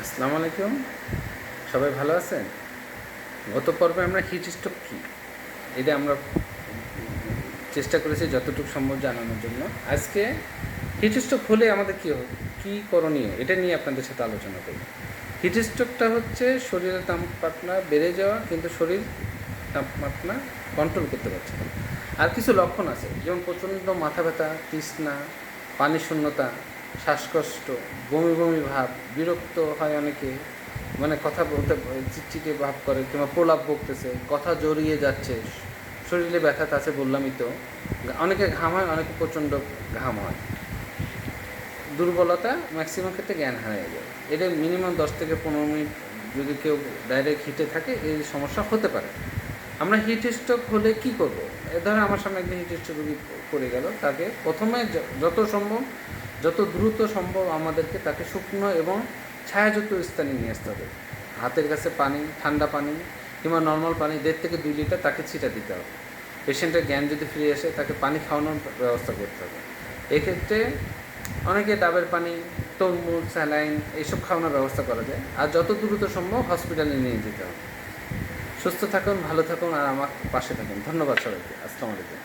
আসসালামু আলাইকুম। সবাই ভালো আছেন? গত পর্বে আমরা হিট স্ট্রোক কী এটা আমরা চেষ্টা করেছি যতটুকু সম্ভব জানানোর জন্য। আজকে হিট স্ট্রোক হলে আমাদের কী করণীয় এটা নিয়ে আপনাদের সাথে আলোচনা করব। হিট স্ট্রোকটা হচ্ছে শরীরের তাপমাত্রা বেড়ে যাওয়া, কিন্তু শরীর তাপমাত্রা কন্ট্রোল করতে পারছে না। আর কিছু লক্ষণ আছে, যেমন প্রচণ্ড মাথা ব্যথা, তৃষ্ণা, পানি শূন্যতা, শ্বাসকষ্ট, বমি বমি ভাব, বিরক্ত হয় অনেকে, মানে কথা বলতে চিটচিটে ভাব করে, কিংবা প্রলাপ বকতেছে, কথা জড়িয়ে যাচ্ছে, শরীরে ব্যথা আছে বললামই তো, অনেকে ঘাম হয়, অনেকে প্রচণ্ড ঘাম হয়, দুর্বলতা, ম্যাক্সিমাম ক্ষেত্রে জ্ঞান হারিয়ে যায়। এটা মিনিমাম 10 থেকে 15 মিনিট যদি কেউ ডাইরেক্ট হিটে থাকে এই সমস্যা হতে পারে। আমরা হিট স্ট্রোক হলে কী করব? এ ধরো আমার সামনে একদিন হিট স্ট্রোক রোগী পড়ে গেল, তাকে প্রথমে যত সম্ভব, যত দ্রুত সম্ভব আমাদেরকে তাকে শুকনো এবং ছায়াযুক্ত স্থানে নিয়ে আসতে হবে। হাতের কাছে পানি, ঠান্ডা পানি কিংবা নর্মাল পানি 1.5 থেকে 2 লিটার তাকে ছিটা দিতে হবে। পেশেন্টের জ্ঞান যদি ফিরে আসে তাকে পানি খাওয়ানোর ব্যবস্থা করতে হবে। এক্ষেত্রে অনেকে ডাবের পানি, তরমুজ, স্যালাইন এইসব খাওয়ানোর ব্যবস্থা করা যায়। আর যত দ্রুত সম্ভব হসপিটালে নিয়ে যেতে হবে। সুস্থ থাকুন, ভালো থাকুন, আর আমার পাশে থাকুন। ধন্যবাদ সবাইকে। আসসালামু আলাইকুম।